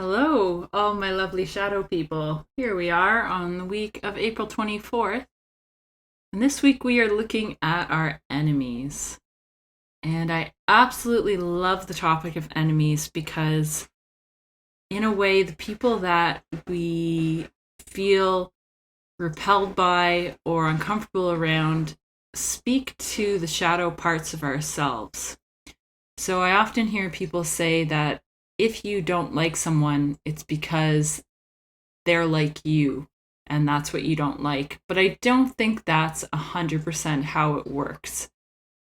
Hello, all my lovely shadow people. Here we are on the week of April 24th. And this week we are looking at our enemies. And I absolutely love the topic of enemies because, in a way, the people that we feel repelled by or uncomfortable around speak to the shadow parts of ourselves. So I often hear people say that if you don't like someone, it's because they're like you and that's what you don't like. But I don't think that's 100% how it works.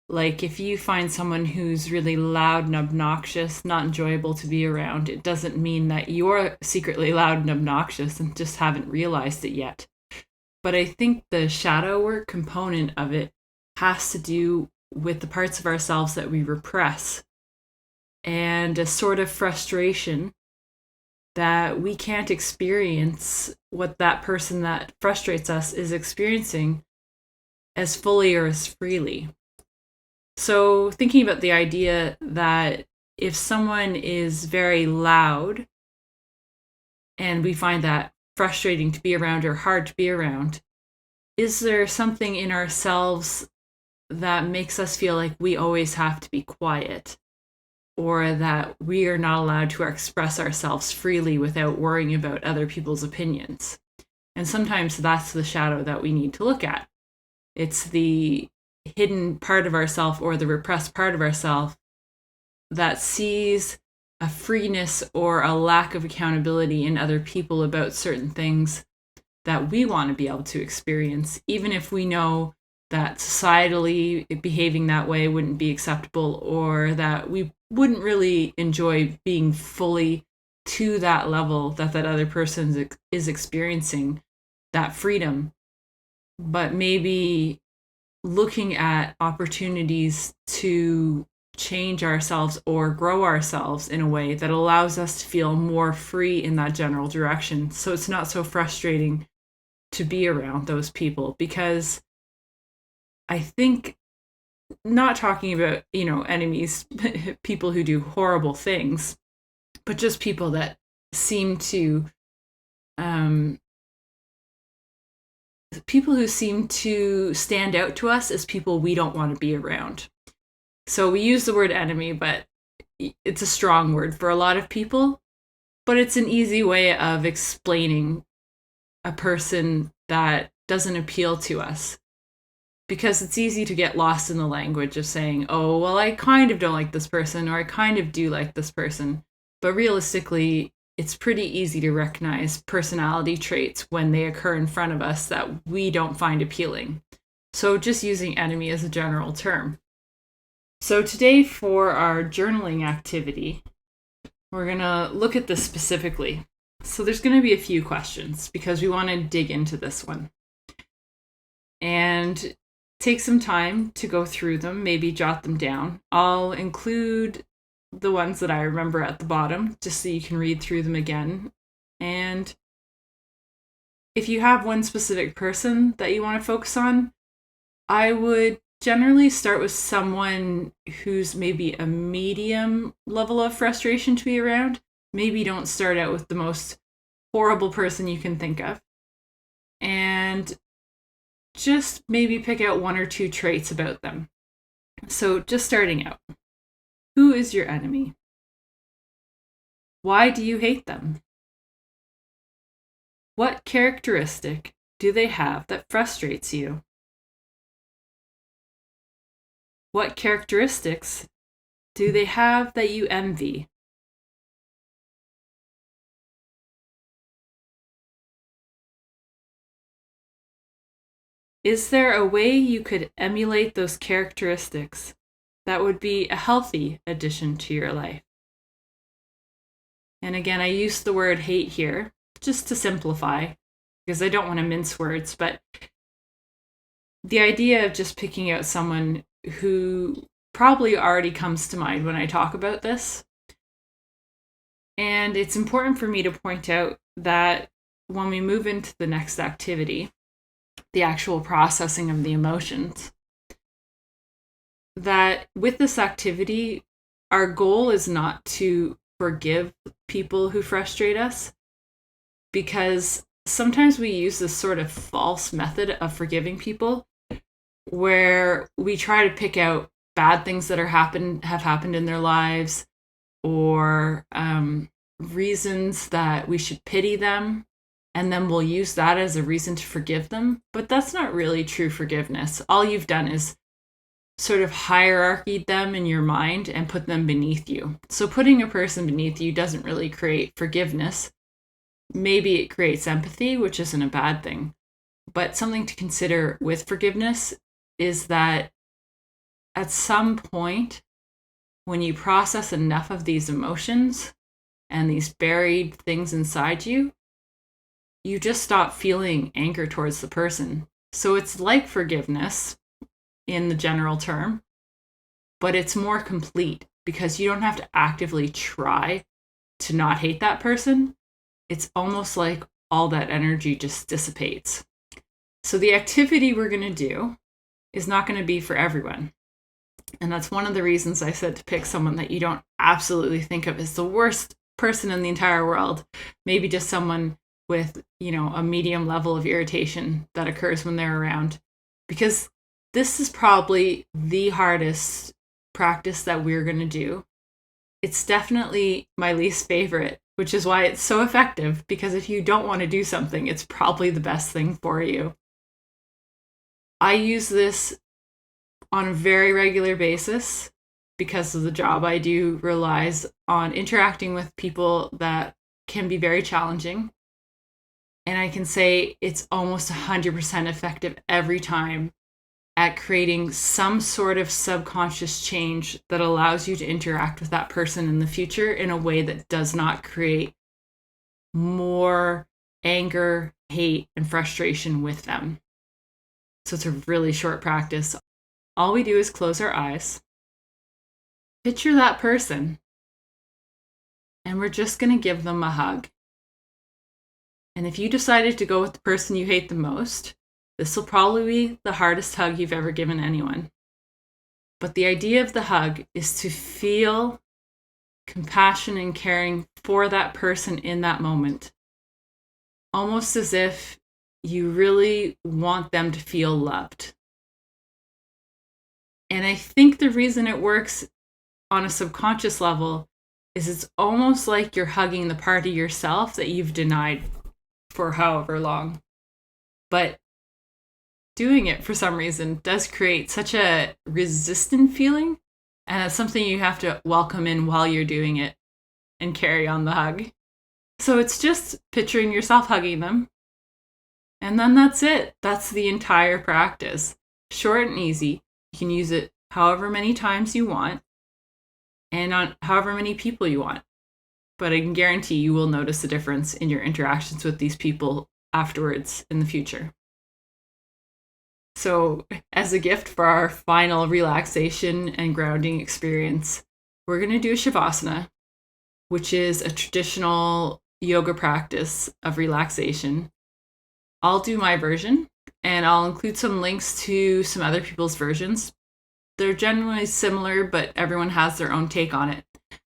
Like, if you find someone who's really loud and obnoxious, not enjoyable to be around, it doesn't mean that you're secretly loud and obnoxious and just haven't realized it yet. But I think the shadow work component of it has to do with the parts of ourselves that we repress and a sort of frustration that we can't experience what that person that frustrates us is experiencing as fully or as freely. So, thinking about the idea that if someone is very loud and we find that frustrating to be around or hard to be around, is there something in ourselves that makes us feel like we always have to be quiet? Or that we are not allowed to express ourselves freely without worrying about other people's opinions. And sometimes that's the shadow that we need to look at. It's the hidden part of ourself or the repressed part of ourself that sees a freeness or a lack of accountability in other people about certain things that we want to be able to experience, even if we know that societally behaving that way wouldn't be acceptable, or that we wouldn't really enjoy being fully to that level that other person is experiencing that freedom. But maybe looking at opportunities to change ourselves or grow ourselves in a way that allows us to feel more free in that general direction, so it's not so frustrating to be around those people. Because I think, not talking about, enemies, people who do horrible things, but just people that seem to, um, people who seem to stand out to us as people we don't want to be around. So we use the word enemy, but it's a strong word for a lot of people, but it's an easy way of explaining a person that doesn't appeal to us, because it's easy to get lost in the language of saying, oh, well, I kind of don't like this person, or I kind of do like this person. But realistically, it's pretty easy to recognize personality traits when they occur in front of us that we don't find appealing. So just using enemy as a general term. So today, for our journaling activity, we're going to look at this specifically. So there's going to be a few questions because we want to dig into this one. And take some time to go through them, maybe jot them down. I'll include the ones that I remember at the bottom just so you can read through them again. And if you have one specific person that you want to focus on, I would generally start with someone who's maybe a medium level of frustration to be around. Maybe don't start out with the most horrible person you can think of. And just maybe pick out one or two traits about them. So, just starting out, who is your enemy? Why do you hate them? What characteristic do they have that frustrates you? What characteristics do they have that you envy? Is there a way you could emulate those characteristics that would be a healthy addition to your life? And again, I use the word hate here just to simplify because I don't want to mince words, but the idea of just picking out someone who probably already comes to mind when I talk about this. And it's important for me to point out that when we move into the next activity, the actual processing of the emotions, that with this activity, our goal is not to forgive people who frustrate us, because sometimes we use this sort of false method of forgiving people where we try to pick out bad things that have happened in their lives, or reasons that we should pity them, and then we'll use that as a reason to forgive them. But that's not really true forgiveness. All you've done is sort of hierarchied them in your mind and put them beneath you. So putting a person beneath you doesn't really create forgiveness. Maybe it creates empathy, which isn't a bad thing. But something to consider with forgiveness is that at some point, when you process enough of these emotions and these buried things inside you, you just stop feeling anger towards the person. So it's like forgiveness in the general term, but it's more complete because you don't have to actively try to not hate that person. It's almost like all that energy just dissipates. So the activity we're going to do is not going to be for everyone. And that's one of the reasons I said to pick someone that you don't absolutely think of as the worst person in the entire world. Maybe just someone with, a medium level of irritation that occurs when they're around. Because this is probably the hardest practice that we're going to do. It's definitely my least favorite, which is why it's so effective, because if you don't want to do something, it's probably the best thing for you. I use this on a very regular basis because of the job I do relies on interacting with people that can be very challenging. And I can say it's almost 100% effective every time at creating some sort of subconscious change that allows you to interact with that person in the future in a way that does not create more anger, hate, and frustration with them. So it's a really short practice. All we do is close our eyes, picture that person, and we're just going to give them a hug. And if you decided to go with the person you hate the most, this will probably be the hardest hug you've ever given anyone. But the idea of the hug is to feel compassion and caring for that person in that moment, almost as if you really want them to feel loved. And I think the reason it works on a subconscious level is it's almost like you're hugging the part of yourself that you've denied for however long. But doing it for some reason does create such a resistant feeling, and it's something you have to welcome in while you're doing it and carry on the hug. So it's just picturing yourself hugging them, and then that's it. That's the entire practice. Short and easy. You can use it however many times you want and on however many people you want. But I can guarantee you will notice a difference in your interactions with these people afterwards in the future. So, as a gift for our final relaxation and grounding experience, we're going to do a Shavasana, which is a traditional yoga practice of relaxation. I'll do my version, and I'll include some links to some other people's versions. They're generally similar, but everyone has their own take on it.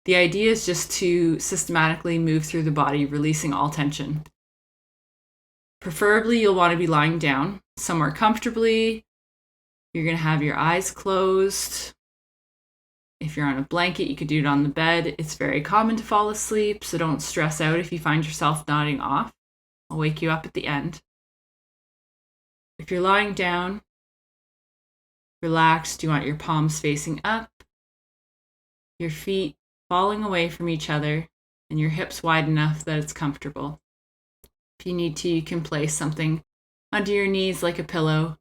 The idea is just to systematically move through the body, releasing all tension. Preferably, you'll want to be lying down somewhere comfortably. You're going to have your eyes closed. If you're on a blanket, you could do it on the bed. It's very common to fall asleep, so don't stress out if you find yourself nodding off. I'll wake you up at the end. If you're lying down, relaxed, you want your palms facing up, your feet falling away from each other, and your hips wide enough that it's comfortable. If you need to, you can place something under your knees like a pillow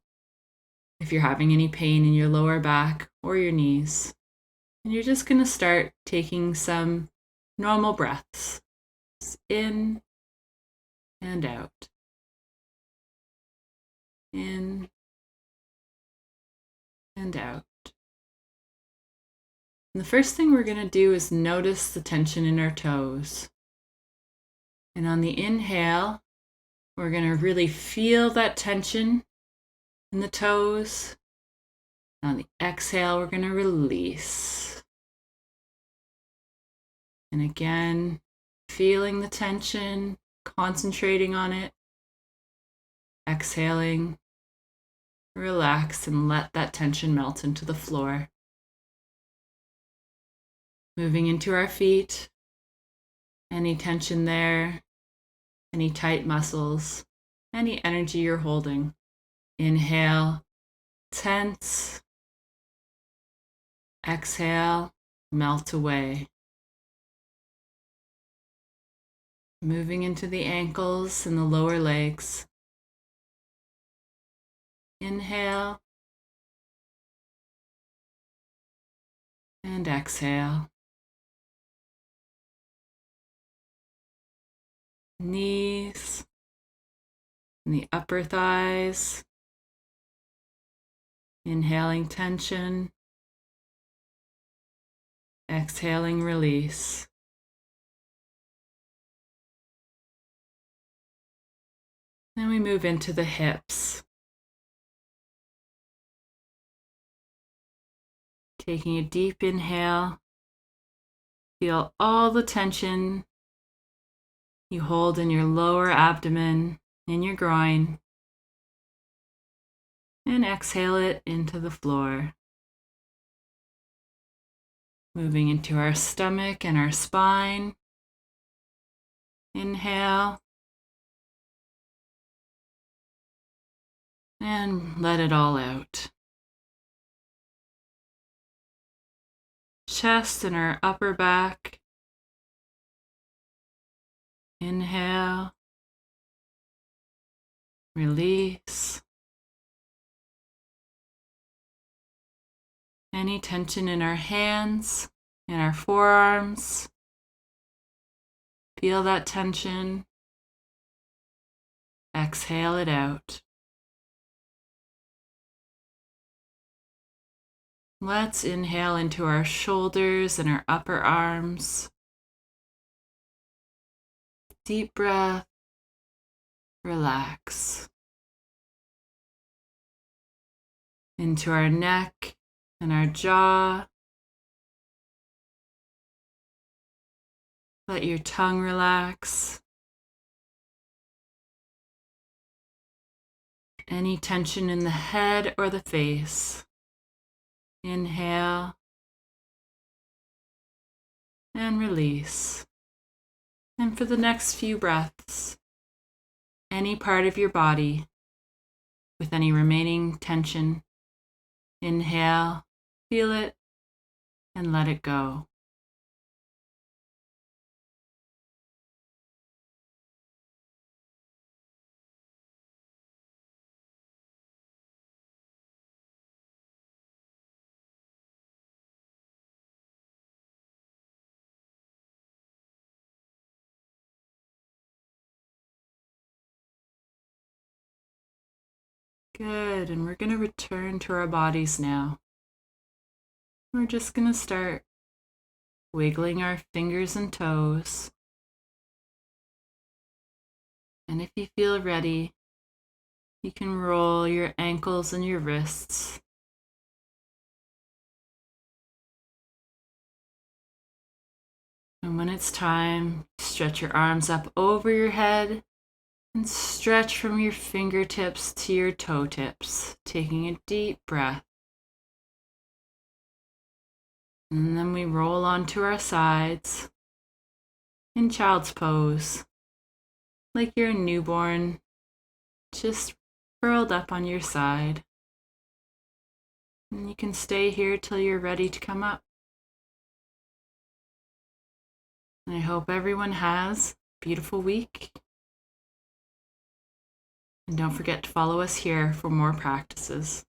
if you're having any pain in your lower back or your knees. And you're just going to start taking some normal breaths in and out. In and out. And the first thing we're going to do is notice the tension in our toes. And on the inhale, we're going to really feel that tension in the toes. And on the exhale, we're going to release. And again, feeling the tension, concentrating on it. Exhaling, relax and let that tension melt into the floor. Moving into our feet, any tension there, any tight muscles, any energy you're holding. Inhale, tense. Exhale, melt away. Moving into the ankles and the lower legs. Inhale and exhale. Knees and the upper thighs. Inhaling tension. Exhaling release. Then we move into the hips. Taking a deep inhale. Feel all the tension you hold in your lower abdomen, in your groin. And exhale it into the floor. Moving into our stomach and our spine. Inhale. And let it all out. Chest and our upper back. Inhale. Release. Any tension in our hands, in our forearms. Feel that tension. Exhale it out. Let's inhale into our shoulders and our upper arms. Deep breath. Relax. Into our neck and our jaw. Let your tongue relax. Any tension in the head or the face. Inhale and release. And for the next few breaths, any part of your body with any remaining tension, inhale, feel it, and let it go. Good, and we're going to return to our bodies now. We're just going to start wiggling our fingers and toes. And if you feel ready, you can roll your ankles and your wrists. And when it's time, stretch your arms up over your head and stretch from your fingertips to your toe tips, taking a deep breath. And then we roll onto our sides in child's pose, like you're a newborn, just curled up on your side. And you can stay here till you're ready to come up. And I hope everyone has a beautiful week. And don't forget to follow us here for more practices.